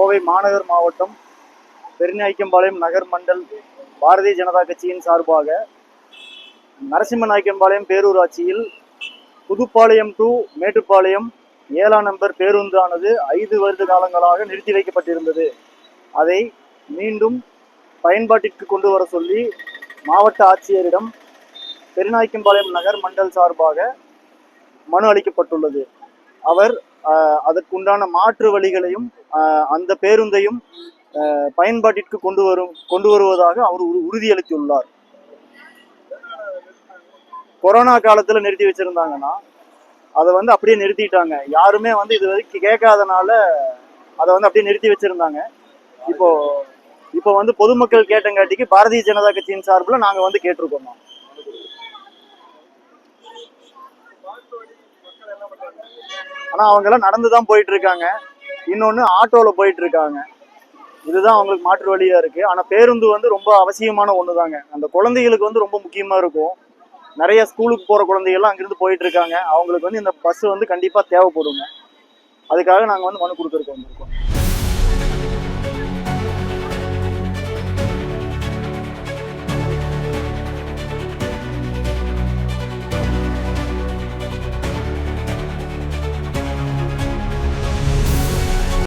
கோவை மாநகர் மாவட்டம் பெருநாயக்கம்பாளையம் நகர் மண்டல் பாரதிய ஜனதா கட்சியின் சார்பாக நரசிம்மநாயக்கம்பாளையம் பேரூராட்சியில் புதுப்பாளையம் டு மேட்டுப்பாளையம் 7ஆம் நம்பர் பேருந்தானது 5 வருட காலங்களாக நிறுத்தி வைக்கப்பட்டிருந்தது. அதை மீண்டும் பயன்பாட்டிற்கு கொண்டு வர சொல்லி மாவட்ட ஆட்சியரிடம் பெருநாயக்கம்பாளையம் நகர் மண்டல் சார்பாக மனு அளிக்கப்பட்டுள்ளது. அவர் அதற்குண்டான மாற்று வழிகளையும் அந்த பேருந்தையும் பயன்பாட்டிற்கு கொண்டு வருவதாக அவர் உறுதியளித்துள்ளார். கொரோனா காலத்துல நிறுத்தி வச்சிருந்தாங்கன்னா அதை அப்படியே நிறுத்திட்டாங்க. யாருமே இது வரைக்கும் கேட்காதனால அதை அப்படியே நிறுத்தி வச்சிருந்தாங்க. இப்போ பொதுமக்கள் கேட்டங்காட்டிக்கு பாரதிய ஜனதா கட்சியின் சார்பில் நாங்க கேட்டிருக்கோம். ஆனா அவங்க எல்லாம் நடந்துதான் போயிட்டு இருக்காங்க. இன்னொன்னு ஆட்டோல போயிட்டு இருக்காங்க. இதுதான் அவங்களுக்கு மாற்று வழியா இருக்கு. ஆனா பேருந்து ரொம்ப அவசியமான ஒண்ணுதாங்க. அந்த குழந்தைகளுக்கு ரொம்ப முக்கியமா இருக்கும். நிறைய ஸ்கூலுக்கு போற குழந்தைகள்லாம் அங்கிருந்து போயிட்டு இருக்காங்க. அவங்களுக்கு இந்த பஸ் கண்டிப்பா தேவைப்படுங்க. அதுக்காக நாங்க மனு கொடுத்துருக்கோம்.